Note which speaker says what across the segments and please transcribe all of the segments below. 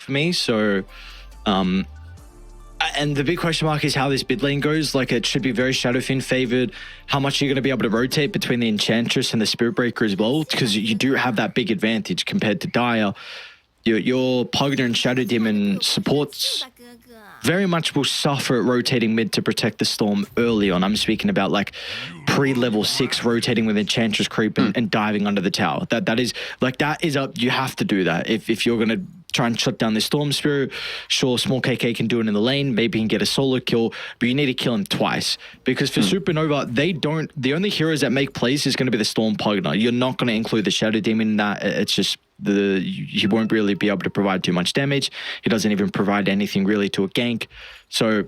Speaker 1: for me. So, and the big question mark is how this mid lane goes. Like, it should be very Shadowfin favored. How much are you going to be able to rotate between the Enchantress and the Spirit Breaker as well? Because you do have that big advantage compared to Dire. Your Pugner and Shadow Demon supports very much will suffer at rotating mid to protect the Storm early on. I'm speaking about like pre-level 6 rotating with Enchantress creep and diving under the tower. That is up. You have to do that if you're going to try and shut down the Storm Spirit. Sure, small KK can do it in the lane. Maybe he can get a solo kill, but you need to kill him twice. Because for Supernova, the only heroes that make plays is going to be the Storm Pugner. You're not going to include the Shadow Demon in that. It's just he won't really be able to provide too much damage. He doesn't even provide anything really to a gank. So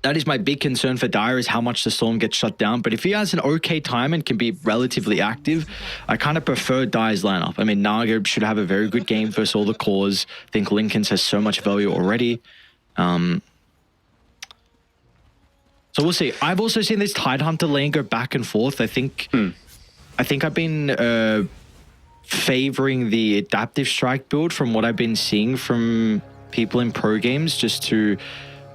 Speaker 1: that is my big concern for Dire, is how much the Storm gets shut down. But if he has an okay time and can be relatively active, I kind of prefer Dire's lineup. I mean, Naga should have a very good game versus all the cores. I think Linken's has so much value already. So we'll see. I've also seen this Tidehunter lane go back and forth. I think I've been favoring the adaptive strike build from what I've been seeing from people in pro games, just to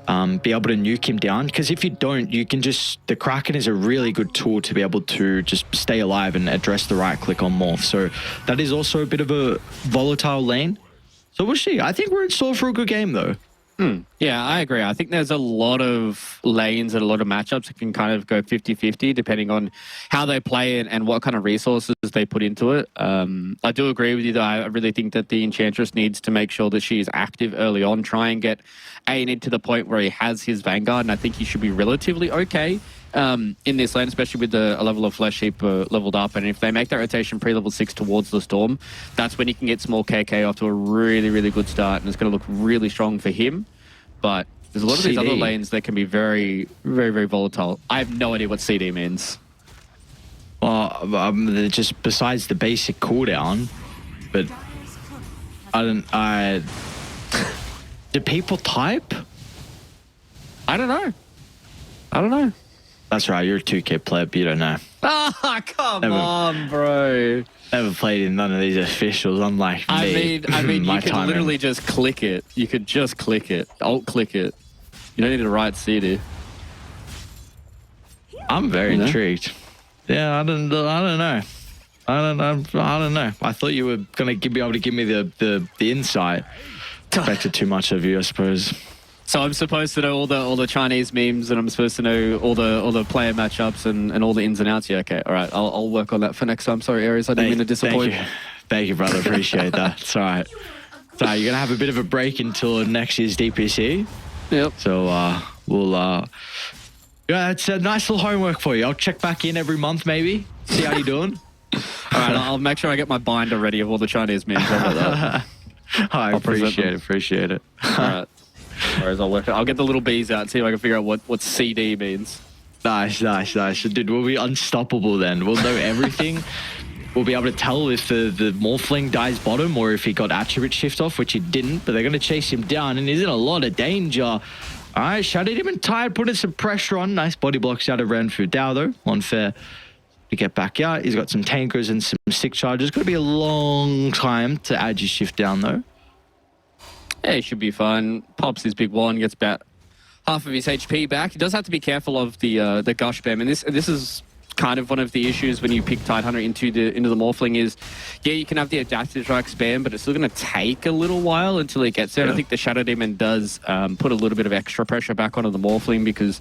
Speaker 1: be able to nuke him down. Because if you don't, you can just... The Kraken is a really good tool to be able to just stay alive and address the right click on morph. So that is also a bit of a volatile lane. So we'll see. I think we're in store for a good game, though.
Speaker 2: Yeah, I agree. I think there's a lot of lanes and a lot of matchups that can kind of go 50-50 depending on how they play and what kind of resources they put into it. I do agree with you, though. I really think that the Enchantress needs to make sure that she is active early on, try and get Aenid to the point where he has his Vanguard, and I think he should be relatively okay in this lane, especially with a level of Flesh Heap leveled up. And if they make that rotation pre-level 6 towards the Storm, that's when you can get small KK off to a really, really good start, and it's going to look really strong for him. But there's a lot of these other lanes that can be very, very, very volatile. I have no idea what CD means.
Speaker 1: Well, just besides the basic cooldown, but do people type?
Speaker 2: I don't know.
Speaker 1: That's right, you're a 2K player, but you don't know.
Speaker 2: Ah, come on, bro.
Speaker 1: Never played in none of these officials, unlike me.
Speaker 2: I mean, you could literally just click it. You could just click it. Alt-click it. You don't need to write CD.
Speaker 1: I'm very intrigued. Yeah, I don't know. I don't know. I thought you were gonna be able to give me the insight. Expected too much of you, I suppose.
Speaker 2: So I'm supposed to know all the Chinese memes, and I'm supposed to know all the player matchups and all the ins and outs. Yeah, okay, all right. I'll work on that for next time. Sorry, Aries, I didn't mean to disappoint.
Speaker 1: Thank you, brother. Appreciate that. It's all right. So you're gonna have a bit of a break until next year's DPC.
Speaker 2: Yep.
Speaker 1: So we'll yeah, it's a nice little homework for you. I'll check back in every month, maybe. See how you're doing.
Speaker 2: All right, I'll make sure I get my binder ready of all the Chinese memes. How about that?
Speaker 1: I appreciate it.
Speaker 2: All right. Whereas I'll get the little B's out and see if I can figure out what CD means.
Speaker 1: Nice. Dude, we'll be unstoppable then. We'll know everything. We'll be able to tell if the Morphling dies bottom or if he got attribute shift off, which he didn't, but they're going to chase him down and he's in a lot of danger. All right, Shadow Demon tired, putting some pressure on. Nice body blocks out of Renfu Dao, though. Unfair to get back out. He's got some tankers and some stick charges. Going to be a long time to add your shift down, though.
Speaker 2: Yeah, he should be fine. Pops his big one, gets about half of his HP back. He does have to be careful of the gush spam, and this is kind of one of the issues when you pick Tidehunter into the Morphling is, yeah, you can have the adaptive strike spam, but it's still going to take a little while until it gets there. Yeah. And I think the Shadow Demon does put a little bit of extra pressure back onto the Morphling, because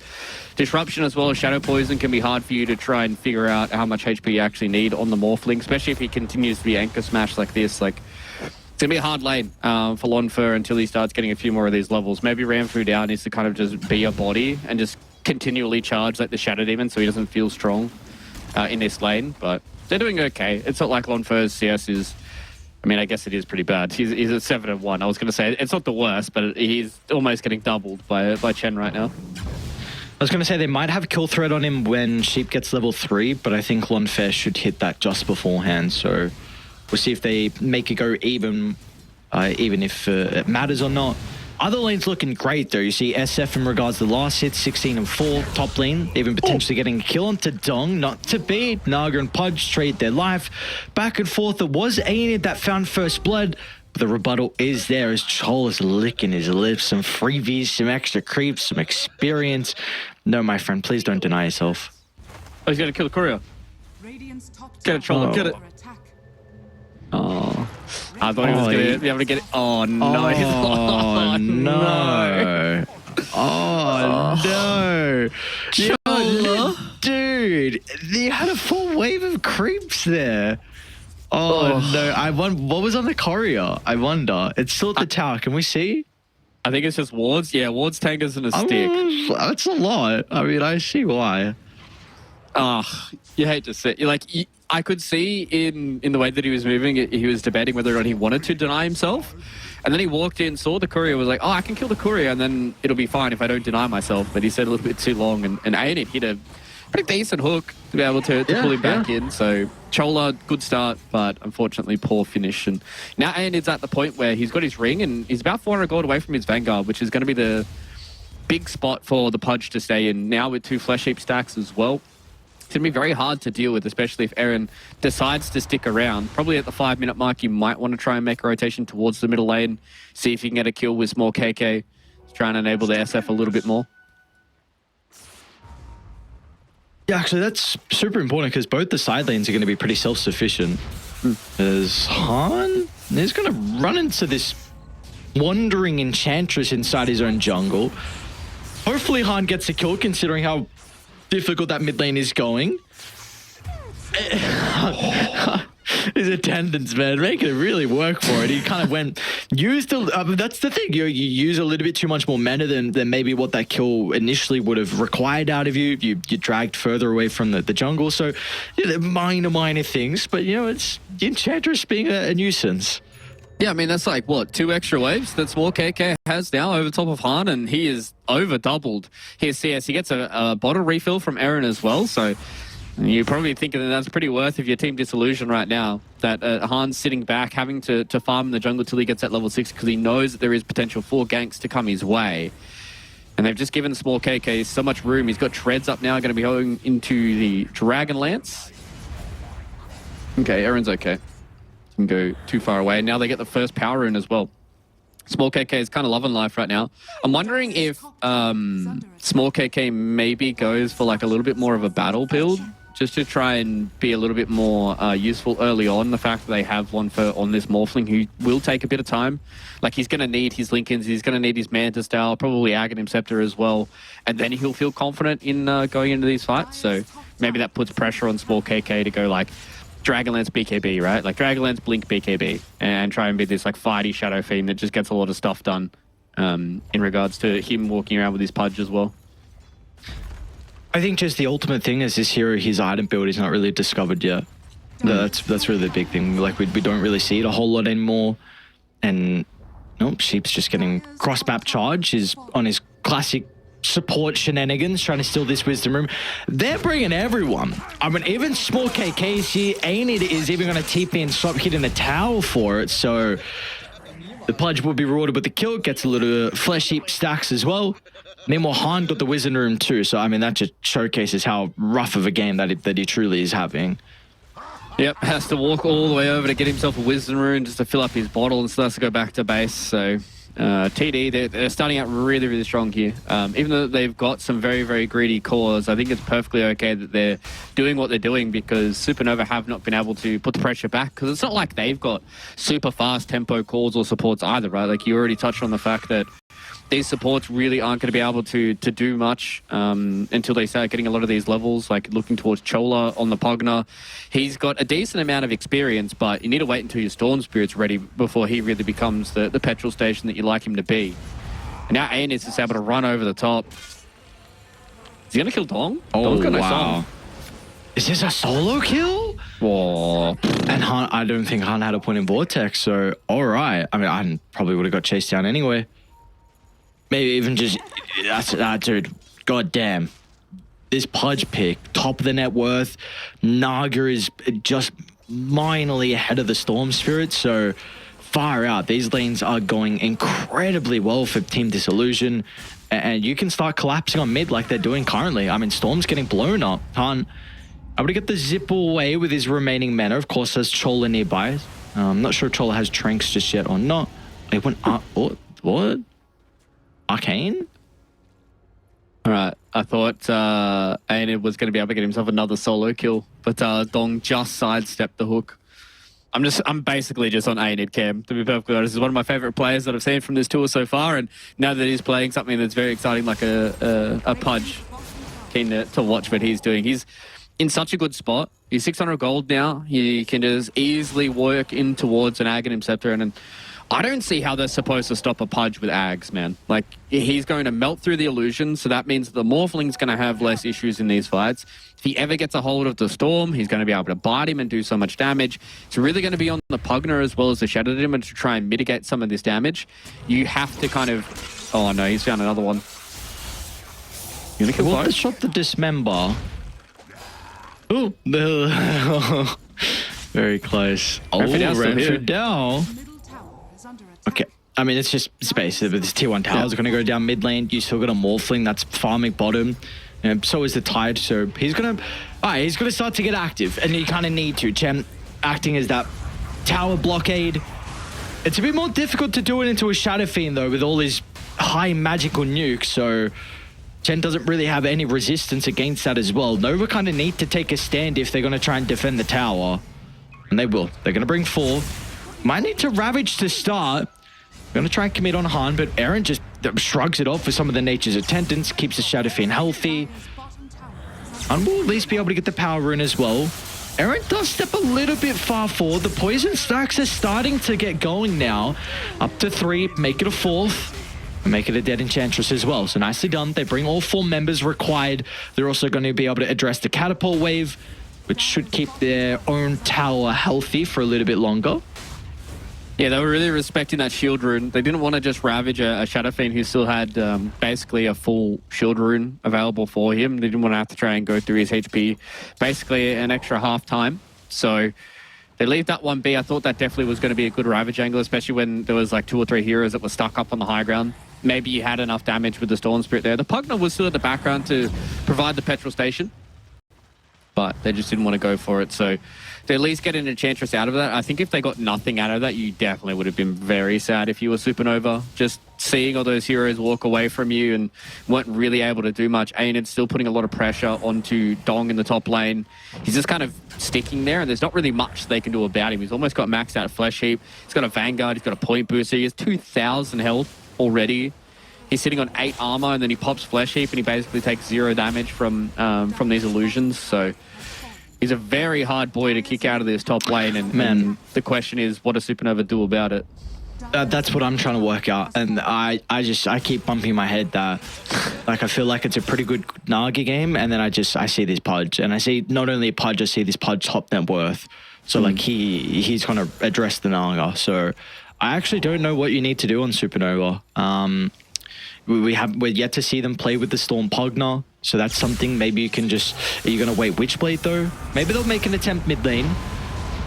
Speaker 2: Disruption as well as Shadow Poison can be hard for you to try and figure out how much HP you actually need on the Morphling, especially if he continues to be anchor smashed like this. Like, it's going to be a hard lane for Lonfer until he starts getting a few more of these levels. Maybe Ramfu Down needs to kind of just be a body and just continually charge like the Shadow Demon so he doesn't feel strong in this lane. But they're doing okay. It's not like Lonfer's CS is... I mean, I guess it is pretty bad. He's at 7-1. I was going to say, it's not the worst, but he's almost getting doubled by Chen right now.
Speaker 1: I was going to say they might have kill threat on him when Sheep gets level 3, but I think Lonfer should hit that just beforehand, so... We'll see if they make it go even if it matters or not. Other lanes looking great though. You see SF in regards to the last hit, 16 and 4. Top lane, even potentially getting a kill onto Dong. Not to beat. Naga and Pudge trade their life. Back and forth. It was Aenid that found first blood. the rebuttal is there as Chol is licking his lips. Some freebies, some extra creeps, some experience. No, my friend, please don't deny yourself.
Speaker 2: Oh, he's going to kill the courier. Get it, Chol, get it. Oh, I thought he was going to be able to get it. Oh, no.
Speaker 1: Oh, no. Oh, no. Dude, you had a full wave of creeps there. Oh, no. What was on the courier? I wonder. It's still at the tower. Can we see?
Speaker 2: I think it's just wards. Yeah, wards, tankers, and a stick.
Speaker 1: That's a lot. I mean, I see why.
Speaker 2: You hate to say. I could see in the way that he was moving, he was debating whether or not he wanted to deny himself. And then he walked in, saw the courier, was like, oh, I can kill the courier, and then it'll be fine if I don't deny myself. But he said a little bit too long, and Aiden hit a pretty decent hook to be able to pull him back in. So Chola, good start, but unfortunately poor finish. And now Aiden at the point where he's got his ring, and he's about 400 gold away from his Vanguard, which is going to be the big spot for the Pudge to stay in. Now with 2 Flesh Heap stacks as well. It's going to be very hard to deal with, especially if Eren decides to stick around. Probably at the 5-minute mark, you might want to try and make a rotation towards the middle lane, see if you can get a kill with small KK, try and enable the SF a little bit more.
Speaker 1: Yeah, actually, that's super important because both the side lanes are going to be pretty self-sufficient. As Han is going to run into this wandering Enchantress inside his own jungle. Hopefully, Han gets a kill considering how difficult that mid lane is going. His attendance, man, making it really work for it. He kind of that's the thing. You use a little bit too much more mana than maybe what that kill initially would have required out of you. You dragged further away from the jungle. So, they're minor things, but it's the Enchantress being a nuisance.
Speaker 2: Yeah, I mean, that's like, what, 2 extra waves that small KK has now over top of Han, and he is over doubled his CS. He gets a bottle refill from Eren as well, so you're probably thinking that that's pretty worth of your team Disillusion right now, that Han's sitting back, having to farm in the jungle till he gets at level 6 because he knows that there is potential for ganks to come his way. And they've just given small KK so much room. He's got treads up now, going to be going into the Dragon Lance. Okay, Eren's okay. Can go too far away. And now they get the first power rune as well. Small KK is kind of loving life right now. I'm wondering if Small KK maybe goes for like a little bit more of a battle build, just to try and be a little bit more useful early on. The fact that they have one on this Morphling who will take a bit of time. Like, he's going to need his Lincolns, he's going to need his Manta Style, probably Aghanim Scepter as well. And then he'll feel confident in going into these fights. So maybe that puts pressure on Small KK to go like Dragonlance BKB, right? Like Dragonlance Blink BKB, and try and be this like fighty Shadow Fiend that just gets a lot of stuff done in regards to him walking around with his Pudge as well.
Speaker 1: I think just the ultimate thing is this hero, his item build is not really discovered yet. That's really the big thing. Like, we don't really see it a whole lot anymore. And nope, Sheep's just getting cross-map charge, is on his classic support shenanigans, trying to steal this wisdom room. They're bringing everyone. I mean, even small KKs here. Ain't is even going to TP and stop hitting the tower for it. So the Pudge will be rewarded with the kill. Gets a little flesh heap stacks as well. Meanwhile, Han got the wizard room too. So I mean, that just showcases how rough of a game that he truly is having.
Speaker 2: Yep, has to walk all the way over to get himself a wisdom rune just to fill up his bottle and starts to go back to base. So TD, they're starting out really, really strong here. Even though they've got some very, very greedy cores, I think it's perfectly okay that they're doing what they're doing, because Supernova have not been able to put the pressure back, because it's not like they've got super fast tempo cores or supports either, right? Like, you already touched on the fact that these supports really aren't going to be able to do much until they start getting a lot of these levels, like looking towards Chola on the Pugna. He's got a decent amount of experience, but you need to wait until your Storm Spirit's ready before he really becomes the petrol station that you like him to be. And now Aenis is able to run over the top. Is he going to kill Dong?
Speaker 1: Oh,
Speaker 2: Dong's
Speaker 1: wow. Is this a solo kill?
Speaker 2: Whoa.
Speaker 1: And Han, I don't think Han had a point in Vortex, so all right. I mean, I probably would have got chased down anyway. Maybe even just, dude, goddamn. This Pudge pick, top of the net worth. Naga is just minorly ahead of the Storm Spirit, so far out. These lanes are going incredibly well for Team Disillusion, and you can start collapsing on mid like they're doing currently. I mean, Storm's getting blown up. Han able to get the zip away with his remaining mana. Of course, there's Chola nearby. I'm not sure Troller has Tranks just yet or not. It went what? Arcane?
Speaker 2: All right, I thought Aenid was going to be able to get himself another solo kill, but Dong just sidestepped the hook. I'm basically just on Aenid Cam, to be perfectly honest. He's one of my favorite players that I've seen from this tour so far, and now that he's playing something that's very exciting like a Pudge, keen to watch what he's doing. He's in such a good spot. He's 600 gold now. He can just easily work in towards an Aghanim Scepter, and I don't see how they're supposed to stop a Pudge with Ags, man. Like, he's going to melt through the illusion, so that means the Morphling's going to have less issues in these fights. If he ever gets a hold of the Storm, he's going to be able to bite him and do so much damage. It's really going to be on the Pugner as well as the Shadow Demon to try and mitigate some of this damage. You have to kind of... Oh, no, he's found another one. You want to kill
Speaker 1: shot the Dismember. Oh, very close. Oh, Renfrew down. Okay, I mean, it's just space. This tier 1 tower is going to go down mid lane. You still got a Morphling that's farming bottom. And so is the Tide. So he's going to start to get active. And you kind of need to. Chen acting as that tower blockade. It's a bit more difficult to do it into a Shadow Fiend, though, with all his high magical nukes. So Chen doesn't really have any resistance against that as well. Nova kind of need to take a stand if they're going to try and defend the tower. And they will. They're going to bring 4. Might need to Ravage to start. Going to try and commit on Han, but Aaron just shrugs it off with some of the Nature's Attendants, keeps the Shadow Fiend healthy. And will at least be able to get the Power Rune as well. Aaron does step a little bit far forward. The Poison stacks are starting to get going now. Up to 3, make it a 4th. And make it a Dead Enchantress as well. So nicely done. They bring all 4 members required. They're also going to be able to address the Catapult Wave, which should keep their own tower healthy for a little bit longer.
Speaker 2: Yeah, they were really respecting that shield rune. They didn't want to just ravage a Shadow Fiend who still had basically a full shield rune available for him. They didn't want to have to try and go through his HP basically an extra half time. So they leave that one be. I thought that definitely was going to be a good ravage angle, especially when there was like 2 or 3 heroes that were stuck up on the high ground. Maybe you had enough damage with the Storm Spirit there. The Pugner was still in the background to provide the petrol station, but they just didn't want to go for it. So to at least get an Enchantress out of that. I think if they got nothing out of that, you definitely would have been very sad if you were Supernova. Just seeing all those heroes walk away from you and weren't really able to do much. Aenid's still putting a lot of pressure onto Dong in the top lane. He's just kind of sticking there, and there's not really much they can do about him. He's almost got maxed out Flesh Heap. He's got a Vanguard. He's got a Point Booster. He has 2,000 health already. He's sitting on 8 armor, and then he pops Flesh Heap, and he basically takes 0 damage from these illusions. So he's a very hard boy to kick out of this top lane, and the question is, what does Supernova do about it?
Speaker 1: That's what I'm trying to work out, and I keep bumping my head that like I feel like it's a pretty good Nagi game, and then I see this Pudge, and I see not only a Pudge, I see this Pudge top net worth. So like he's going to address the Naga. So I actually don't know what you need to do on Supernova. We're yet to see them play with the Storm Pugner. So that's something maybe you can just... Are you going to wait Witchblade though? Maybe they'll make an attempt mid lane.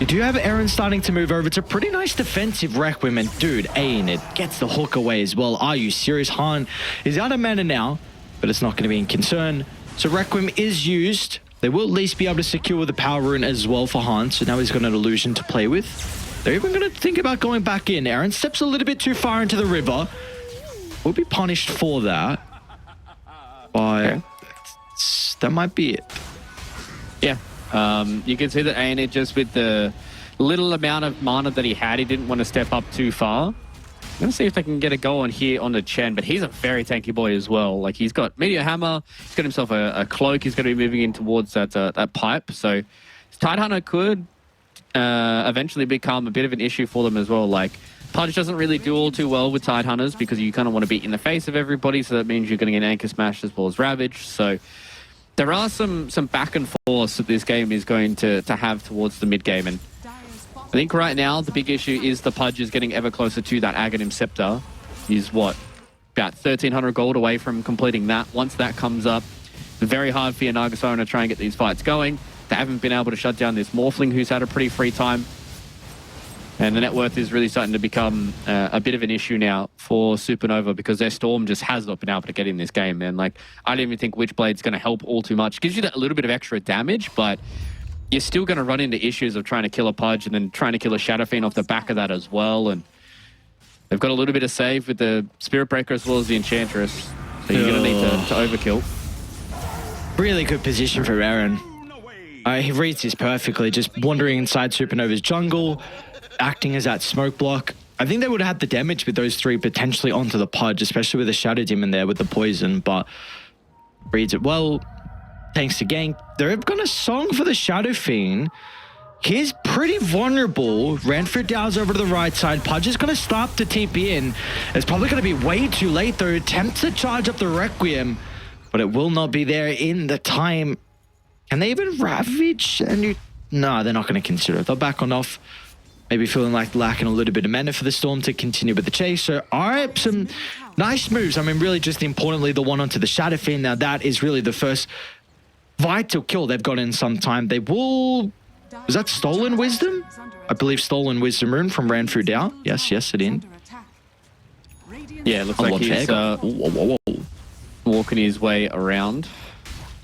Speaker 1: You do have Aaron starting to move over. It's a pretty nice defensive Requiem. And dude, Aenid gets the hook away as well. Are you serious? Han is out of mana now, but it's not going to be in concern. So Requiem is used. They will at least be able to secure the Power Rune as well for Han. So now he's got an illusion to play with. They're even going to think about going back in. Aaron steps a little bit too far into the river. Will be punished for that. But that might be it.
Speaker 2: Yeah. You can see that Aenid, just with the little amount of mana that he had, he didn't want to step up too far. I'm going to see if they can get a go on here on the Chen, but he's a very tanky boy as well. Like, he's got Meteor Hammer, he's got himself a cloak, he's going to be moving in towards that pipe. So Tidehunter could eventually become a bit of an issue for them as well. Like, Pudge doesn't really do all too well with Tidehunters because you kind of want to be in the face of everybody, so that means you're going to get Anchor Smash as well as Ravage. So there are some back and forth that this game is going to have towards the mid game, and I think right now the big issue is the Pudge is getting ever closer to that Aghanim Scepter. He's what, about 1,300 gold away from completing that. Once that comes up, it's very hard for your Nagasona to try and get these fights going. They haven't been able to shut down this Morphling who's had a pretty free time. And the net worth is really starting to become a bit of an issue now for Supernova because their Storm just has not been able to get in this game, man. Like, I don't even think Witchblade's going to help all too much. Gives you that little bit of extra damage, but you're still going to run into issues of trying to kill a Pudge and then trying to kill a Shadow Fiend off the back of that as well. And they've got a little bit of save with the Spirit Breaker as well as the Enchantress. So you're going to need to overkill.
Speaker 1: Really good position for Aaron. He reads this perfectly, just wandering inside Supernova's jungle, acting as that smoke block. I think they would have had the damage with those three potentially onto the Pudge, especially with the Shadow Demon there with the poison, but reads it well. Thanks to gank. They're going to song for the Shadow Fiend. He's pretty vulnerable. Ranford Dow's over to the right side. Pudge is going to stop to TP in. It's probably going to be way too late though. Attempts to charge up the Requiem, but it will not be there in the time. Can they even Ravage? No, they're not going to consider it. They'll back on off. Maybe feeling like lacking a little bit of mana for the Storm to continue with the chase. So, all right, some nice moves. I mean, really just importantly, the one onto the Shadow Fiend. Now, that is really the first vital kill they've got in some time. They will... Is that Stolen Wisdom? I believe Stolen Wisdom rune from Ranfu Dao. Yes, it in.
Speaker 2: Yeah, it looks like he's walking his way around.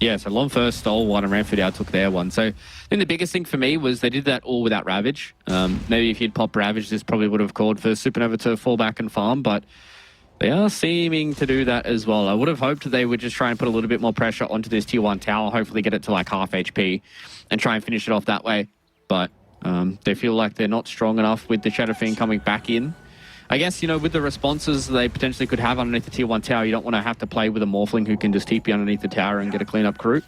Speaker 2: Yeah, so Lon first stole one and Ranford Dao took their one. So I think the biggest thing for me was they did that all without Ravage. Maybe if he'd popped Ravage, this probably would have called for Supernova to fall back and farm, but they are seeming to do that as well. I would have hoped they would just try and put a little bit more pressure onto this tier 1 tower, hopefully get it to like half HP and try and finish it off that way. But they feel like they're not strong enough with the Shadow Fiend coming back in. I guess, you know, with the responses they potentially could have underneath the tier 1 tower, you don't want to have to play with a Morphling who can just TP underneath the tower and get a clean-up crew.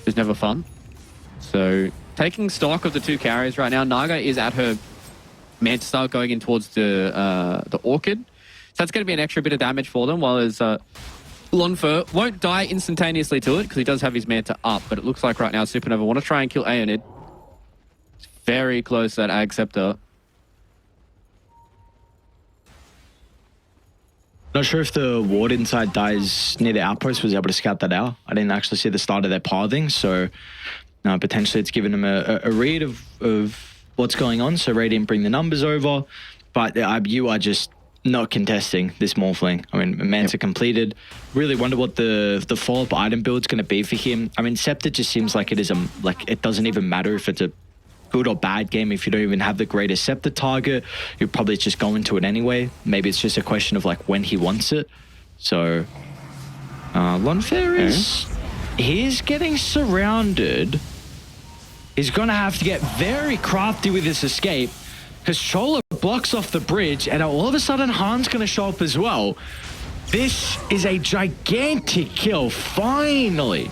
Speaker 2: It's never fun. So, taking stock of the two carries right now, Naga is at her Manta Star going in towards the Orchid. So that's going to be an extra bit of damage for them, while as Lonfer won't die instantaneously to it because he does have his Manta up, but it looks like right now Supernova want to try and kill Aeonid. It's very close to that Ag Scepter.
Speaker 1: Not sure if the ward inside dies near the outpost was able to scout that out. I didn't actually see the start of their pathing, so potentially it's given them a read of what's going on. So Ray didn't bring the numbers over, but you are just not contesting this Morphling. I mean, Manta completed. Really wonder what the follow-up item build is going to be for him. I mean, Scepter just seems like it is it doesn't even matter if it's a good or bad game. If you don't even have the greatest Scepter target, you're probably just going to it anyway. Maybe it's just a question of like when he wants it. So Lonfair is he's getting surrounded. He's gonna have to get very crafty with this escape because Chola blocks off the bridge and all of a sudden Han's gonna show up as well. This is a gigantic kill. Finally,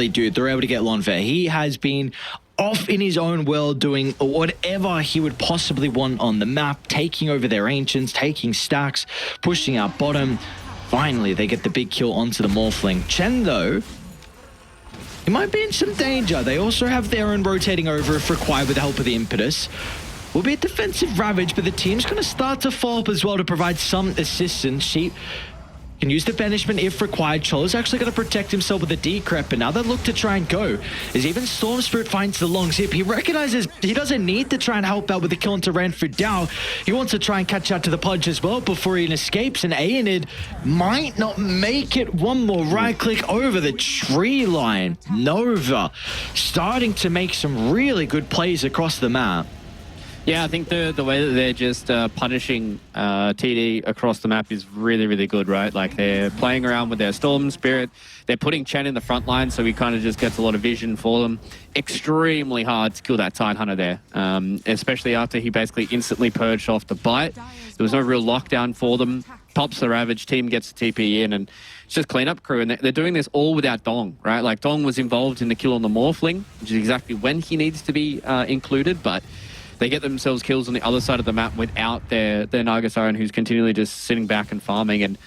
Speaker 1: dude, they're able to get Lonfair. He has been off in his own world doing whatever he would possibly want on the map, taking over their ancients, taking stacks, pushing out bottom. Finally, they get the big kill onto the Morphling. Chen, though, he might be in some danger. They also have their own rotating over if required with the help of the Impetus. Will be a defensive Ravage, but the team's going to start to follow up as well to provide some assistance. She can use the banishment if required. Cholo's actually going to protect himself with a decrep, but now they look to try and go. As even Storm Spirit finds the long zip, he recognizes he doesn't need to try and help out with the kill into Ranford Dao. He wants to try and catch out to the Pudge as well before he escapes, and Aeonid might not make it. One more right click over the tree line. Nova starting to make some really good plays across the map.
Speaker 2: Yeah, I think the way that they're just punishing TD across the map is really, really good, right? Like they're playing around with their Storm Spirit. They're putting Chen in the front line, so he kind of just gets a lot of vision for them. Extremely hard to kill that Tidehunter there, especially after he basically instantly purged off the bite. There was no real lockdown for them. Pops the Ravage, team gets the TP in, and it's just cleanup crew. And they're doing this all without Dong, right? Like Dong was involved in the kill on the Morphling, which is exactly when he needs to be included, but they get themselves kills on the other side of the map without their Nagasaran, who's continually just sitting back and farming. And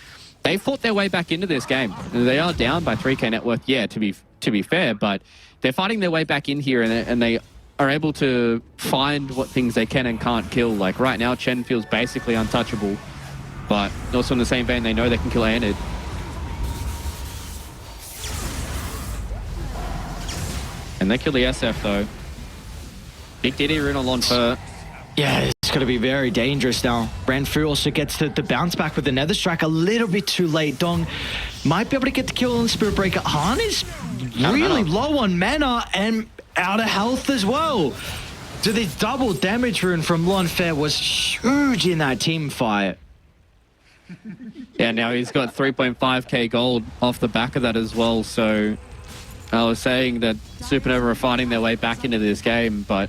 Speaker 2: they fought their way back into this game. They are down by 3k net worth, yeah, to be fair, but they're fighting their way back in here, and they are able to find what things they can and can't kill. Like right now, Chen feels basically untouchable, but also in the same vein, they know they can kill Aeonid. And they kill the SF though. Big DD rune on Lonfer.
Speaker 1: Yeah, it's It's going to be very dangerous now. Ranfu also gets the bounce back with the Nether Strike a little bit too late. Dong might be able to get the kill on Spirit Breaker. Han is really low on mana and out of health as well. So this double damage rune from Lonfair was huge in that team fight.
Speaker 2: Yeah, now he's got 3.5k gold off the back of that as well. So I was saying that Supernova are finding their way back into this game, but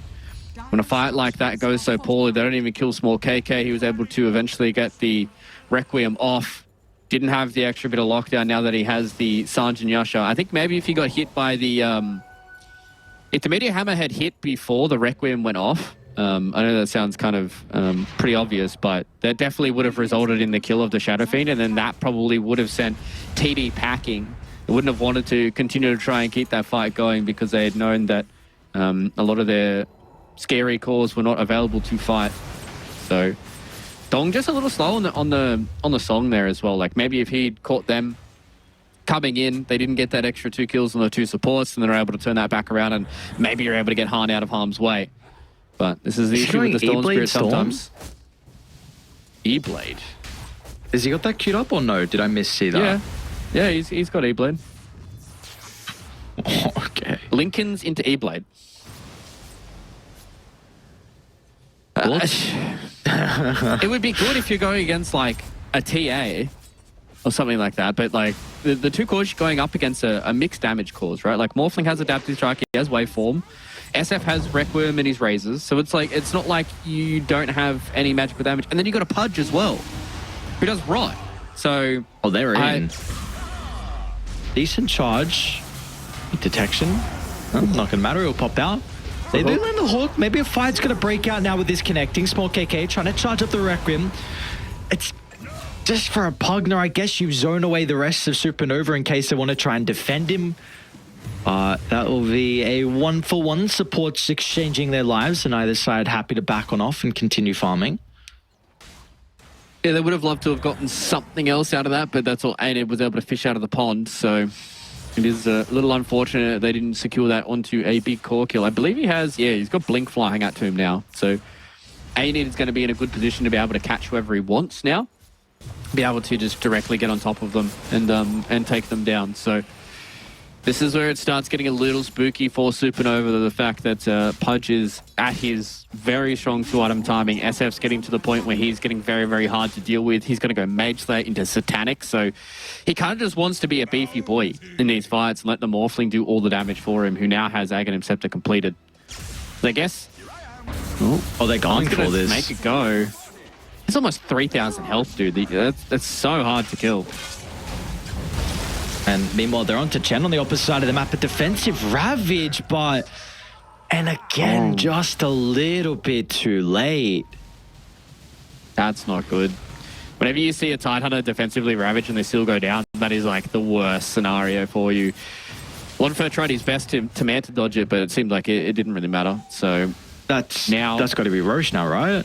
Speaker 2: when a fight like that goes so poorly, they don't even kill small KK. He was able to eventually get the Requiem off. Didn't have the extra bit of lockdown now that he has the Sanjin Yasha. I think maybe if he got hit by the... if the Meteor Hammer had hit before the Requiem went off, I know that sounds kind of pretty obvious, but that definitely would have resulted in the kill of the Shadow Fiend, and then that probably would have sent TD packing. They wouldn't have wanted to continue to try and keep that fight going because they had known that a lot of their scary cores were not available to fight. So Dong just a little slow on the song there as well. Like maybe if he'd caught them coming in, they didn't get that extra 2 kills on the 2 supports, and they're able to turn that back around, and maybe you're able to get Han out of harm's way. But this is the issue with the Storm Spirit sometimes. E-Blade.
Speaker 1: Has he got that queued up or no? Did I see that?
Speaker 2: Yeah, he's got E-Blade.
Speaker 1: Okay.
Speaker 2: Lincoln's into E-Blade. It would be good if you're going against like a TA or something like that, but like the 2 cores you're going up against a mixed damage cause, right? Like Morphling has Adaptive Strike, he has Waveform. SF has Requiem and his Razors, so it's like it's not like you don't have any magical damage. And then you got a Pudge as well, who does Rot. So
Speaker 1: they're in. Decent charge. Detection. Not gonna matter, it'll pop out. They do land the hook. Maybe a fight's gonna break out now with this connecting. Small KK trying to charge up the Requiem. It's just for a Pugner, I guess you zone away the rest of Supernova in case they want to try and defend him. That will be a 1-for-1. Supports exchanging their lives, and either side happy to back on off and continue farming.
Speaker 2: Yeah, they would have loved to have gotten something else out of that, but that's all Aiden was able to fish out of the pond, so it is a little unfortunate they didn't secure that onto a big core kill. I believe he has, he's got Blink flying out to him now, so Aiden is going to be in a good position to be able to catch whoever he wants now, be able to just directly get on top of them and take them down. So this is where it starts getting a little spooky for Supernova, the fact that Pudge is at his very strong 2-item timing. SF's getting to the point where he's getting very, very hard to deal with. He's going to go Mage Slayer into Satanic, so he kind of just wants to be a beefy boy in these fights and let the Morphling do all the damage for him, who now has Aghanim Scepter completed. So I guess...
Speaker 1: Oh, they're going for this.
Speaker 2: Make it go. It's almost 3,000 health, dude. That's so hard to kill.
Speaker 1: And meanwhile, they're on to Chen on the opposite side of the map. A defensive Ravage, but... And again, just a little bit too late.
Speaker 2: That's not good. Whenever you see a Tidehunter defensively Ravage and they still go down, that is like the worst scenario for you. Lonfer tried his best to Manta dodge it, but it seemed like it didn't really matter. So
Speaker 1: that's got to be Roche now, right?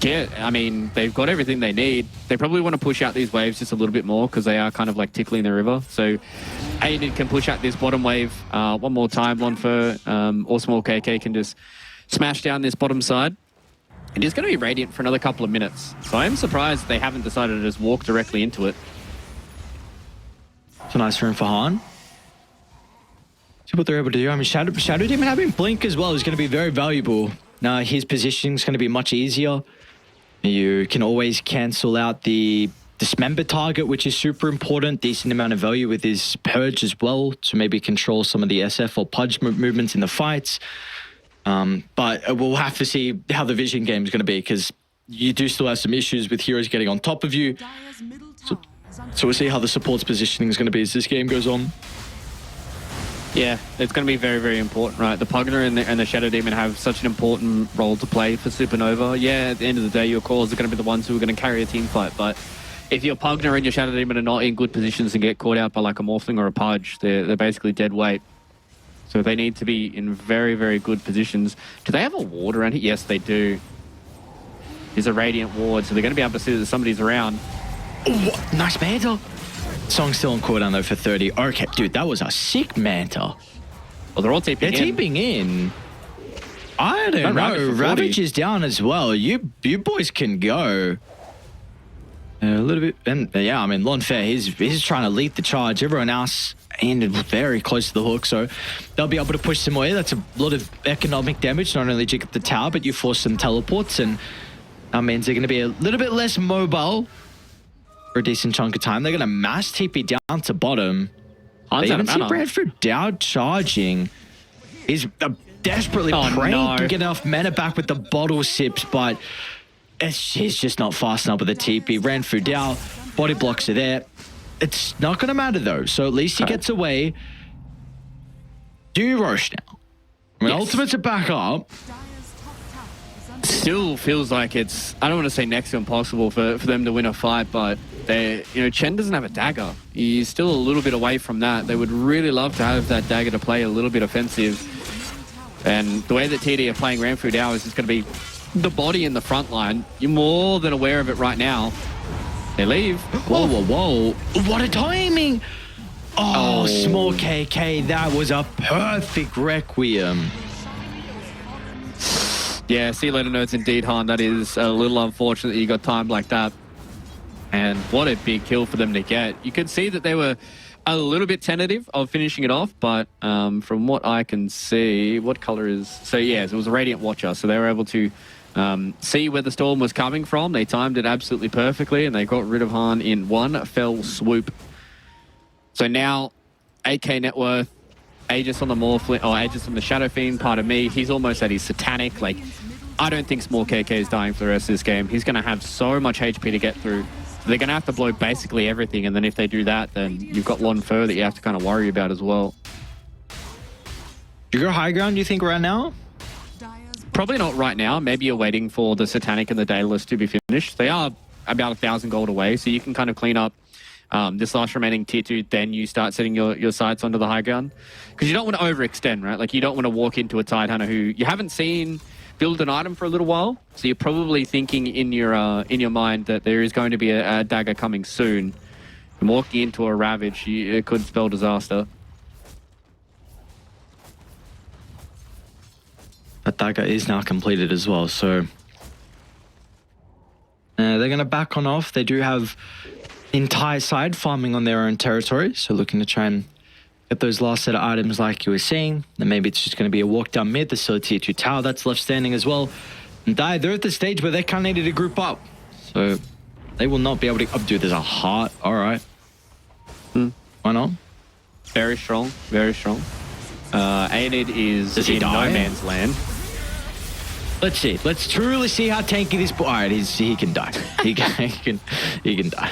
Speaker 2: Yeah, I mean, they've got everything they need. They probably want to push out these waves just a little bit more because they are kind of like tickling the river. So Aiden can push out this bottom wave one more time. Lonfer or Small KK can just smash down this bottom side. It is going to be Radiant for another couple of minutes. So I am surprised they haven't decided to just walk directly into it.
Speaker 1: It's a nice room for Han. See what they're able to do. I mean, Shadow Demon having Blink as well is going to be very valuable. Now his positioning is going to be much easier. You can always cancel out the Dismember target, which is super important. Decent amount of value with his Purge as well to maybe control some of the SF or Pudge movements in the fights. But we'll have to see how the vision game is going to be because you do still have some issues with heroes getting on top of you. So we'll see how the support's positioning is going to be as this game goes on.
Speaker 2: Yeah, it's going to be very, very important, right? The Pugner and the Shadow Demon have such an important role to play for Supernova. Yeah, at the end of the day, your cores are going to be the ones who are going to carry a team fight, but if your Pugner and your Shadow Demon are not in good positions and get caught out by like a Morphling or a Pudge, they're basically dead weight. So they need to be in very, very good positions. Do they have a ward around here? Yes, they do. There's a Radiant ward, so they're going to be able to see that somebody's around.
Speaker 1: Oh, nice Manta. Song's still on cooldown though for 30. Okay, dude, that was a sick Manta.
Speaker 2: Well, they're all TPing in.
Speaker 1: They're TPing in. I don't
Speaker 2: Ravage
Speaker 1: know.
Speaker 2: for 40.
Speaker 1: Ravage is down as well. You boys can go. A little bit. And yeah, I mean, Lonfair, he's trying to lead the charge. Everyone else ended very close to the hook, so they'll be able to push some away. That's a lot of economic damage. Not only do you get the tower, but you force some teleports, and that means they're going to be a little bit less mobile for a decent chunk of time. They're going to mass TP down to bottom. They even see Bradford down charging. He's desperately praying to get enough mana back with the bottle sips, but he's just not fast enough with the TP. Ranfu down, body blocks are there. It's not going to matter though, so at least he gets away. Do you rush now? I mean, ultimates are back up.
Speaker 2: Still feels like it's, I don't want to say next to impossible for them to win a fight, but they, Chen doesn't have a dagger. He's still a little bit away from that. They would really love to have that dagger to play a little bit offensive. And the way that TD are playing Ranfu now is it's going to be the body in the front line. You're more than aware of it right now. They leave.
Speaker 1: Whoa, whoa, whoa. What a timing. Oh, small KK. That was a perfect requiem.
Speaker 2: Yeah, see you later, nerds. Indeed, Han. That is a little unfortunate that you got timed like that. And what a big kill for them to get. You could see that they were a little bit tentative of finishing it off, but from what I can see, what color is... So yeah, it was a Radiant Watcher, so they were able to see where the storm was coming from. They timed it absolutely perfectly, and they got rid of Han in one fell swoop. So now, 8k net worth, Aegis on the Morphling, or Aegis on the Shadow Fiend, pardon me, he's almost at his Satanic. Like, I don't think Small KK is dying for the rest of this game. He's going to have so much HP to get through. They're going to have to blow basically everything, and then if they do that, then you've got Lon Fur that you have to kind of worry about as well.
Speaker 1: Do you go high ground, you think, right now?
Speaker 2: Probably not right now. Maybe you're waiting for the Satanic and the Daedalus to be finished. They are about 1,000 gold away, so you can kind of clean up this last remaining tier 2, then you start setting your sights onto the high ground. Because you don't want to overextend, right? Like, you don't want to walk into a Tidehunter who you haven't seen build an item for a little while, so you're probably thinking in your mind that there is going to be a dagger coming soon. And walking into a Ravage, it could spell disaster.
Speaker 1: That dagger is now completed as well, so they're going to back on off. They do have the entire side farming on their own territory, so looking to try and get those last set of items like you were saying. Then maybe it's just going to be a walk down mid. There's still a tier 2 tower that's left standing as well. And they're at the stage where they kind of needed to group up, so they will not be able to... Oh, dude, there's a heart. All right. Why not?
Speaker 2: Very strong, very strong. Aenid is in no man's land.
Speaker 1: Let's see. Let's truly see how tanky this... All right, he can die. he can die.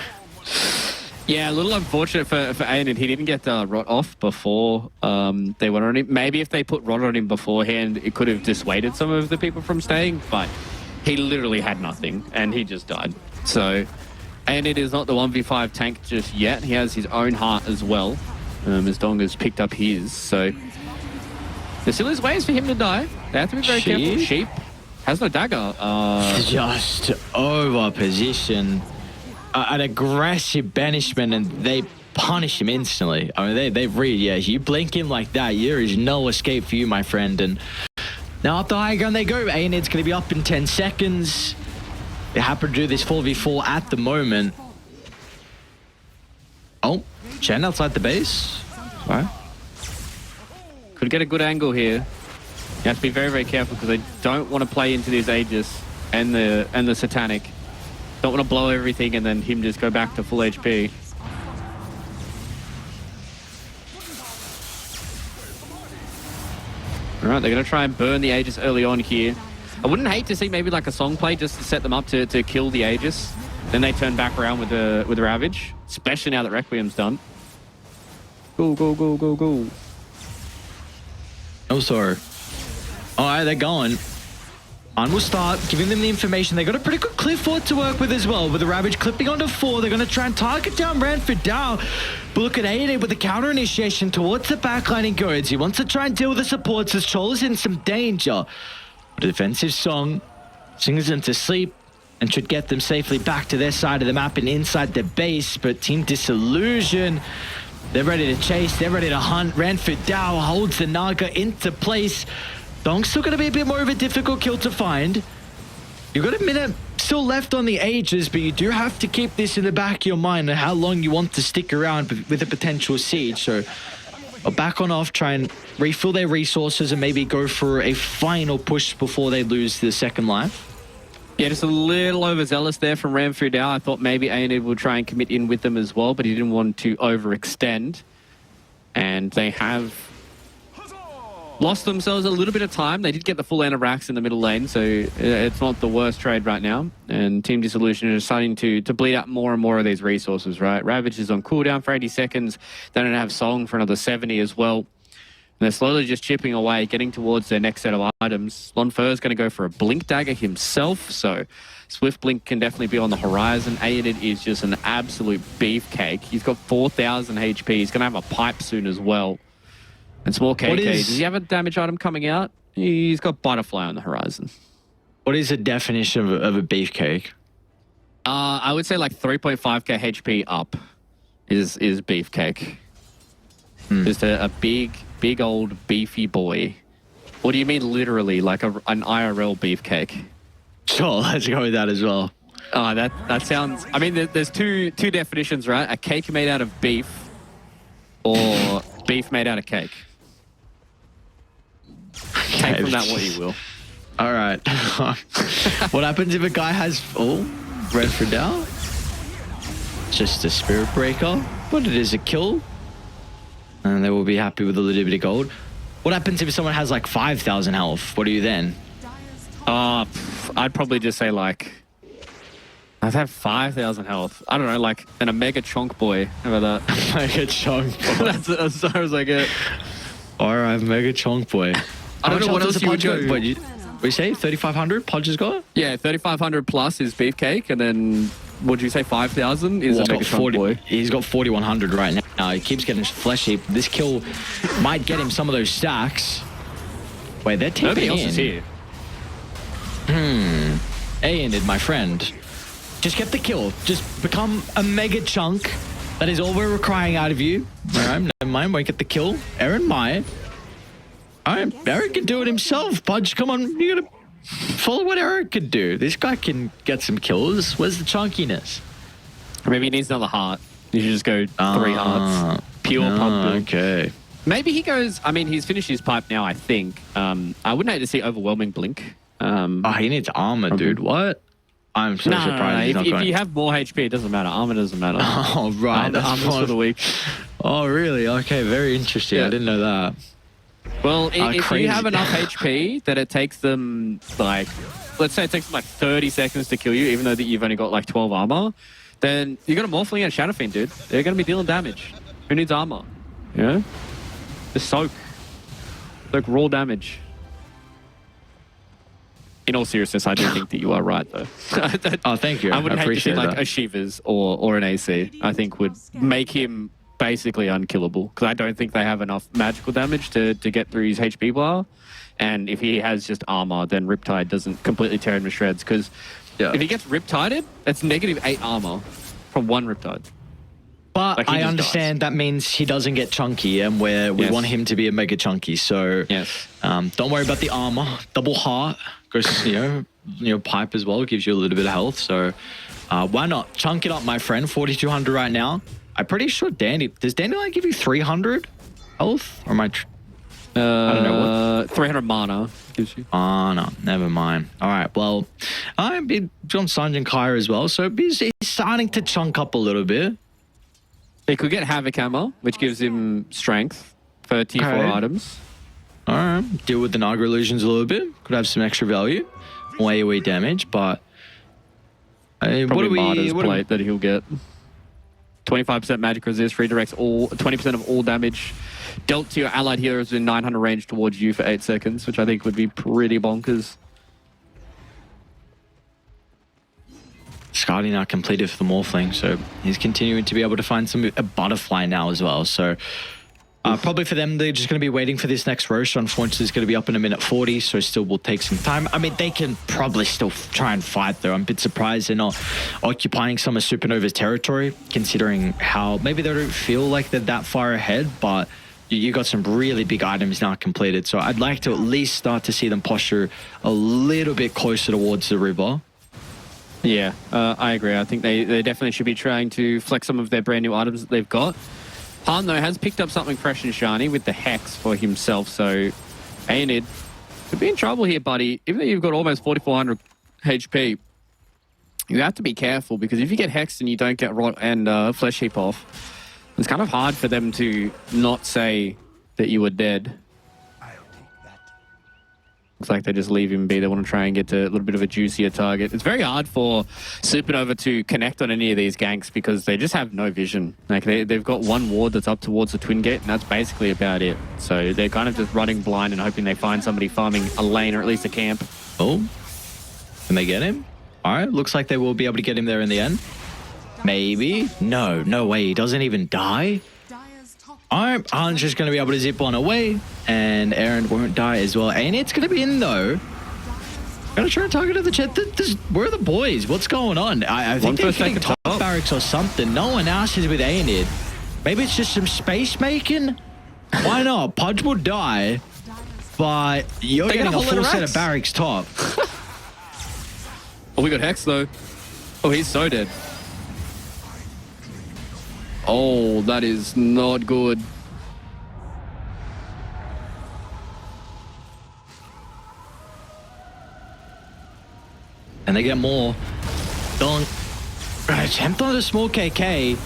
Speaker 2: Yeah, a little unfortunate for Aenid. He didn't get Rot off before they went on him. Maybe if they put Rot on him beforehand, it could have dissuaded some of the people from staying, but he literally had nothing, and he just died. So Aenid is not the 1v5 tank just yet. He has his own heart as well, as Dong has picked up his. So there still is ways for him to die. They have to be very careful. Sheep has no dagger.
Speaker 1: Just over position. An aggressive banishment, and they punish him instantly. I mean, they read, yeah, you blink him like that, there is no escape for you, my friend. And now up the high ground they go. Aenid's going to be up in 10 seconds. They happen to do this 4v4 at the moment. Oh, Chen outside the base. All right.
Speaker 2: Could get a good angle here. You have to be very, very careful because they don't want to play into these Aegis and the Satanic. Don't want to blow everything and then him just go back to full HP. Alright, they're going to try and burn the Aegis early on here. I wouldn't hate to see maybe like a song play just to set them up to kill the Aegis. Then they turn back around with the Ravage, especially now that Requiem's done. Go, go, go, go, go.
Speaker 1: Oh, sorry. Alright, they're going. On will start giving them the information. They got a pretty good cliff fort to work with as well. With the Ravage clipping onto 4, they're going to try and target down Ranford down. But look at Aenid with the counter initiation towards the backline he goes. He wants to try and deal with the supports as Chola's in some danger. But a defensive song sings them to sleep and should get them safely back to their side of the map and inside the base. But Team Disillusion, they're ready to chase. They're ready to hunt. Ranford Dow holds the Naga into place. Donk's still going to be a bit more of a difficult kill to find. You've got a minute still left on the Aegis, but you do have to keep this in the back of your mind and how long you want to stick around with a potential siege. So I'll back on off, try and refill their resources and maybe go for a final push before they lose the second life.
Speaker 2: Yeah, just a little overzealous there from Ramfu Dow. I thought maybe Aenid would try and commit in with them as well, but he didn't want to overextend. And they have lost themselves a little bit of time. They did get the full Anorax in the middle lane, so it's not the worst trade right now. And Team Disillusion is starting to bleed out more and more of these resources, right? Ravage is on cooldown for 80 seconds. They don't have Song for another 70 as well. And they're slowly just chipping away, getting towards their next set of items. Lonfer is going to go for a Blink Dagger himself, so Swift Blink can definitely be on the horizon. Aenid is just an absolute beefcake. He's got 4,000 HP. He's going to have a pipe soon as well. And Small KK, does he have a damage item coming out? He's got Butterfly on the horizon.
Speaker 1: What is the definition of a beefcake?
Speaker 2: I would say like 3.5k HP up is beefcake. Just a big old beefy boy. Or do you mean literally like an IRL beefcake?
Speaker 1: Sure, let's go with that as well.
Speaker 2: Oh, that sounds... I mean, there's two definitions, right? A cake made out of beef or beef made out of cake. Take from that what you will.
Speaker 1: All right. What happens if a guy has... Oh, red for down? Just a Spirit Breaker, but it is a kill. And they will be happy with a little bit of gold. What happens if someone has like 5,000 health? What do you then?
Speaker 2: I'd probably just say like... I'd have 5,000 health. I don't know, like an Omega Chonk Boy. How about that?
Speaker 1: Mega Chonk Boy.
Speaker 2: That's as far as I get.
Speaker 1: All right, Mega Chonk Boy.
Speaker 2: I don't know what else you would go.
Speaker 1: What you say? 3,500? Podge has got?
Speaker 2: Yeah, 3,500 plus is Beefcake, and then would you say 5,000 is a Mega Chonk Boy?
Speaker 1: He's got 4,100 right now. He keeps getting fleshy. This kill might get him some of those stacks. Wait, they're taking
Speaker 2: Nobody else is here.
Speaker 1: Aenid, my friend. Just get the kill. Just become a mega chunk. That is all we're crying out of you. All right, never mind. Won't get the kill. Aaron might. All right, Eric can do it himself. Pudge, come on. You gotta follow what Eric could do. This guy can get some kills. Where's the chunkiness?
Speaker 2: Maybe he needs another heart. You should just go 3 hearts. Pure pump build.
Speaker 1: Okay.
Speaker 2: Maybe he goes... I mean, he's finished his pipe now, I think. I wouldn't hate to see Overwhelming Blink.
Speaker 1: He needs armor, dude. What? I'm so surprised he's not
Speaker 2: if
Speaker 1: going.
Speaker 2: you have more HP, it doesn't matter. Armor doesn't matter.
Speaker 1: Oh, right.
Speaker 2: Armor's for the weak.
Speaker 1: Oh, really? Okay, very interesting. Yeah. I didn't know that.
Speaker 2: Well, if you have enough HP that it takes them, like, let's say it takes them like 30 seconds to kill you, even though that you've only got like 12 armor, then you got a Morphling and a Shadow Fiend, dude. They're going to be dealing damage. Who needs armor? You know? Just soak. Like raw damage. In all seriousness, I do think that you are right, though.
Speaker 1: Oh, thank you.
Speaker 2: I wouldn't hate to see like a Shivers or an AC. I think would make him basically unkillable, because I don't think they have enough magical damage to get through his HP bar. And if he has just armor, then Riptide doesn't completely tear him to shreds, because if he gets Riptided, it's -8 armor from one Riptide.
Speaker 1: But like I understand that means he doesn't get chunky, and we want him to be a mega chunky. So don't worry about the armor. Double heart goes, you know, pipe as well gives you a little bit of health. So why not chunk it up, my friend? 4,200 right now. I'm pretty sure does Dandelion give you 300 health, or am I? I don't know what.
Speaker 2: 300 mana gives you.
Speaker 1: Oh no, never mind. All right, well, I'm big John Sanjay Kaya as well, so he's starting to chunk up a little bit.
Speaker 2: He could get Havoc Hammer, which gives him strength for T4 items.
Speaker 1: All right, deal with the Naga Illusions a little bit. Could have some extra value, more AoE damage, but
Speaker 2: what do we? Plate that he'll get. 25% magic resist, redirects 20% of all damage dealt to your allied heroes in 900 range towards you for 8 seconds, which I think would be pretty bonkers.
Speaker 1: Scardy now completed for the Morphling, so he's continuing to be able to find a Butterfly now as well. So probably for them, they're just going to be waiting for this next Roche. Unfortunately, it's going to be up in a minute 40, so still will take some time. I mean, they can probably still try and fight, though. I'm a bit surprised they're not occupying some of Supernova's territory, considering how maybe they don't feel like they're that far ahead, but you got some really big items now completed. So I'd like to at least start to see them posture a little bit closer towards the river.
Speaker 2: Yeah, I agree. I think they definitely should be trying to flex some of their brand new items that they've got. Han, though, has picked up something fresh and shiny with the Hex for himself. So, Aenid could be in trouble here, buddy. Even though you've got almost 4,400 HP, you have to be careful, because if you get Hexed and you don't get Rot and Flesh Heap off, it's kind of hard for them to not say that you were dead. Looks like they just leave him be. They want to try and get to a little bit of a juicier target. It's very hard for Supernova to connect on any of these ganks because they just have no vision. Like they've got one ward that's up towards the Twin Gate, and that's basically about it. So they're kind of just running blind and hoping they find somebody farming a lane or at least a camp.
Speaker 1: Oh, can they get him? All right, looks like they will be able to get him there in the end. Maybe. No way. He doesn't even die. All right, Han's just going to be able to zip on away, and Aaron won't die as well. And it's going to be in, though. Going to try and target at the chat. Where are the boys? What's going on? I think they're getting top barracks or something. No one else is with Aenid. Maybe it's just some space making? Why not? Pudge will die, but you're getting a full set of barracks top.
Speaker 2: Oh, we got Hex, though. Oh, he's so dead. Oh, that is not good.
Speaker 1: And they get more. Don't attempt on the small KK.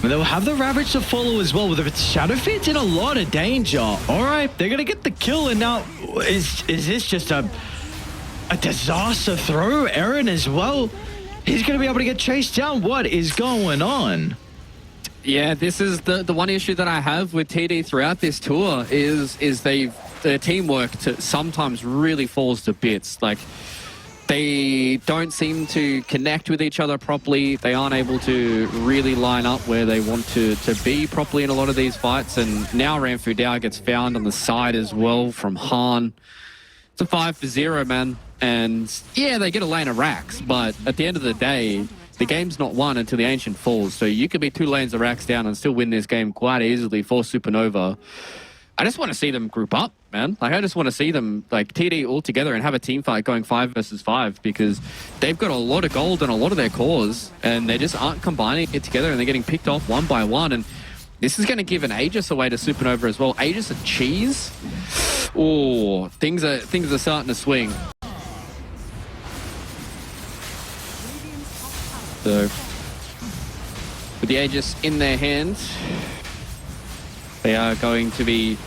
Speaker 1: But they'll have the Ravage to follow as well. With the Shadowfit's in a lot of danger. All right, they're gonna get the kill, and now is this just a disaster throw? Aaron as well. He's gonna be able to get chased down. What is going on?
Speaker 2: Yeah, this is the one issue that I have with TD throughout this tour is their teamwork sometimes really falls to bits. Like, they don't seem to connect with each other properly. They aren't able to really line up where they want to be properly in a lot of these fights. And now Ranfu Dao gets found on the side as well from Han. It's a 5-0, man. And yeah, they get a lane of racks, but at the end of the day, the game's not won until the Ancient falls. So you could be 2 lanes of racks down and still win this game quite easily for Supernova. I just want to see them group up, man. Like, I just want to see them, like, TD all together and have a team fight going 5 versus 5, because they've got a lot of gold and a lot of their cores, and they just aren't combining it together, and they're getting picked off one by one. And this is going to give an Aegis away to Supernova as well. Aegis and Cheese. Oh, things are starting to swing. So, with the Aegis in their hands, they are going to be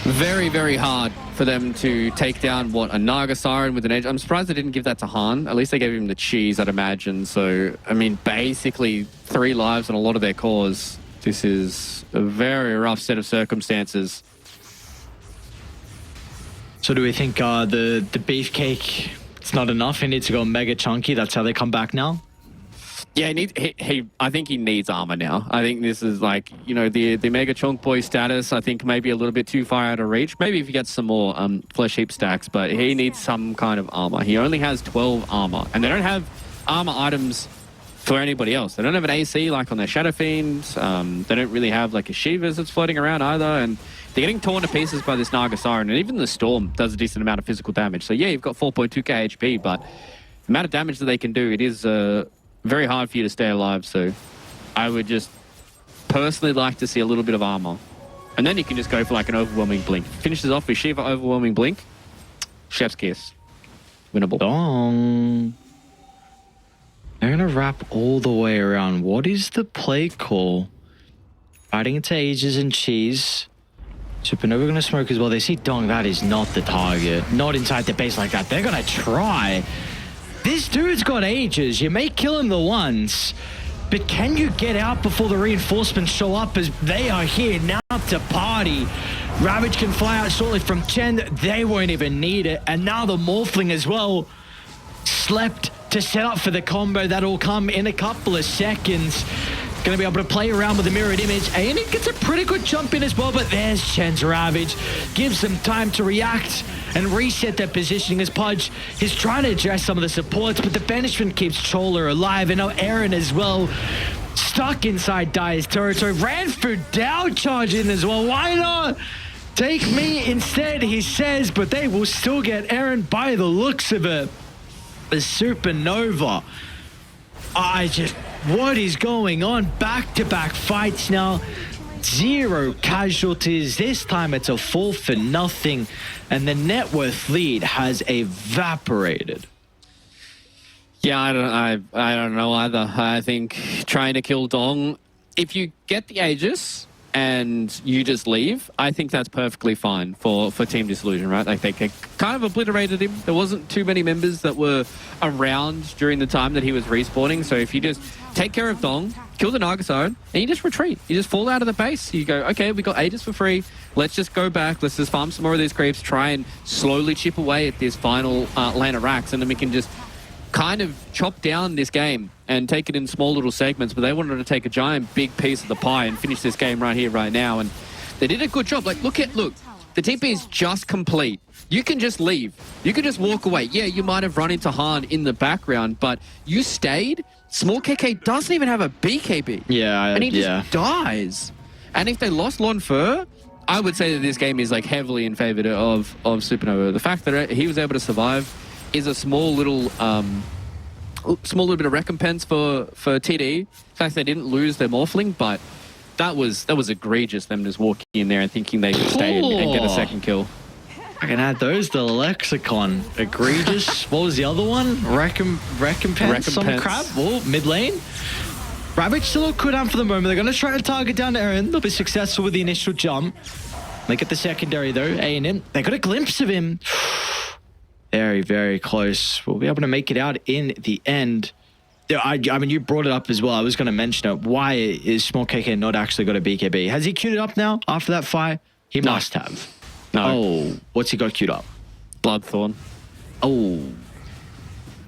Speaker 2: very, very hard for them to take down, a Naga Siren with an Aegis. I'm surprised they didn't give that to Han. At least they gave him the cheese, I'd imagine. So, I mean, basically 3 lives on a lot of their cores. This is a very rough set of circumstances.
Speaker 1: So do we think the beefcake, it's not enough? He needs to go mega chunky. That's how they come back now?
Speaker 2: Yeah, I think he needs armor now. I think this is like, you know, the mega chunk boy status, I think maybe a little bit too far out of reach. Maybe if he gets some more flesh heap stacks, but he needs some kind of armor. He only has 12 armor, and they don't have armor items for anybody else. They don't have an AC like on their Shadow Fiends. They don't really have like a Shivas that's floating around either, and they're getting torn to pieces by this Naga Siren, and even the Storm does a decent amount of physical damage. So yeah, you've got 4.2k HP, but the amount of damage that they can do, it is very hard for you to stay alive. So I would just personally like to see a little bit of armor, and then you can just go for like an Overwhelming Blink. Finishes off with Shiva Overwhelming Blink. Chef's Kiss. Winnable.
Speaker 1: Dong. They're gonna wrap all the way around. What is the play call? Fighting into Aegis and Cheese. Supernova gonna smoke as well. They see Dong. That is not the target. Not inside the base like that. They're gonna try. This dude's got Aegis. You may kill him the once, but can you get out before the reinforcements show up, as they are here now to party? Ravage can fly out shortly from Chen. They won't even need it. And now the Morphling as well. Slept to set up for the combo that'll come in a couple of seconds. Gonna be able to play around with the mirrored image, and it gets a pretty good jump in as well, but there's Chen's Ravage. Gives them time to react and reset their positioning, as Pudge is trying to address some of the supports, but the banishment keeps Chola alive, and now Aaron as well. stuck inside Dire's territory. Ranford down charging as well. Why not? Take me instead, he says, but they will still get Aaron by the looks of it. The Supernova. What is going on? Back-to-back fights now. 0 casualties. This time it's a 4-0, and the net worth lead has evaporated.
Speaker 2: Yeah, I don't know either. I think trying to kill Dong, if you get the Aegis and you just leave, I think that's perfectly fine for Team Disillusion, right? Like they kind of obliterated him. There wasn't too many members that were around during the time that he was respawning. So if you just take care of Dong, kill the Naga zone, and you just retreat. You just fall out of the base. You go, okay, we got Aegis for free. Let's just go back. Let's just farm some more of these creeps, try and slowly chip away at this final lane of racks, and then we can just kind of chop down this game and take it in small little segments. But they wanted to take a giant big piece of the pie and finish this game right here, right now. And they did a good job. Like, look, the TP is just complete. You can just leave. You can just walk away. Yeah, you might have run into Han in the background, but you stayed. Small KK doesn't even have a BKB.
Speaker 1: Yeah,
Speaker 2: and he just dies. And if they lost Lon Fer, I would say that this game is like heavily in favor of Supernova. The fact that he was able to survive is a small little bit of recompense for TD. In fact, they didn't lose their Morphling, but that was egregious, them just walking in there and thinking they could stay and get a second kill.
Speaker 1: I can add those to the lexicon. Egregious. What was the other one? Recompense. Some crap. Oh, mid lane. Ravage still on cooldown for the moment. They're going to try to target down Aaron. They'll be successful with the initial jump. They get the secondary though. A&M. They got a glimpse of him. Very, very close. We'll be able to make it out in the end. I mean, you brought it up as well. I was going to mention it. Why is Small KK not actually got a BKB? Has he queued it up now after that fight? He must have.
Speaker 2: No.
Speaker 1: Oh, what's he got queued up?
Speaker 2: Bloodthorn.
Speaker 1: Oh.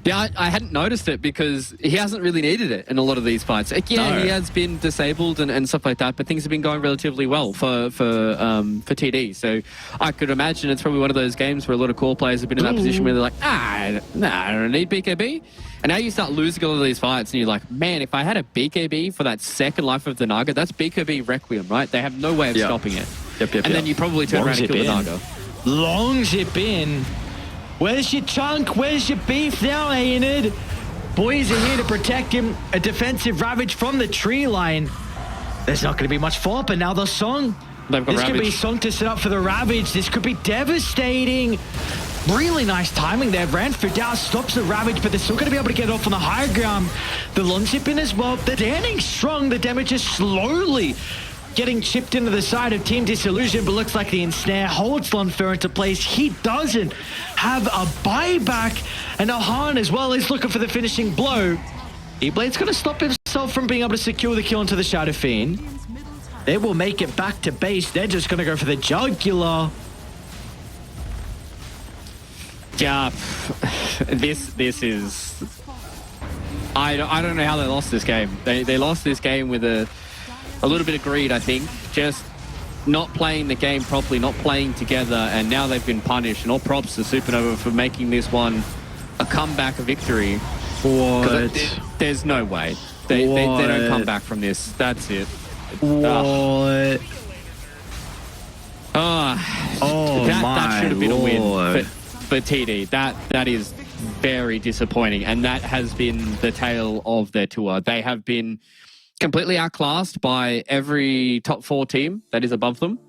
Speaker 2: Yeah, I hadn't noticed it because he hasn't really needed it in a lot of these fights. Like, yeah, no. He has been disabled and stuff like that, but things have been going relatively well for TD. So I could imagine it's probably one of those games where a lot of core players have been in that position where they're like, I don't need BKB. And now you start losing all of these fights and you're like, man, if I had a BKB for that second life of the Naga, that's BKB Requiem, right? They have no way of stopping it. Yep. Then you probably turn around and kill the Naga.
Speaker 1: Long zip in. Where's your chunk? Where's your beef now, Aenid? Boys are here to protect him. A defensive Ravage from the tree line. There's not going to be much follow-up, but now the Song. This could be Song to set up for the Ravage. This could be devastating. Really nice timing there. Ranford down stops the Ravage, but they're still going to be able to get off on the higher ground. The long zip in as well. They're standing strong. The damage is slowly getting chipped into the side of Team Disillusion, but looks like the ensnare holds Lon Fer into place. He doesn't have a buyback, and now Han as well is looking for the finishing blow. E-Blade's going to stop himself from being able to secure the kill into the Shadow Fiend. They will make it back to base. They're just going to go for the Jugular.
Speaker 2: Yeah, this is... I don't know how they lost this game. They lost this game with a little bit of greed, I think. Just not playing the game properly, not playing together, and now they've been punished. And all props to Supernova for making this one a comeback victory.
Speaker 1: What?
Speaker 2: There's no way. They don't come back from this. That's it.
Speaker 1: What?
Speaker 2: That should have been a win for TD. That is very disappointing, and that has been the tale of their tour. They have been completely outclassed by every top 4 team that is above them.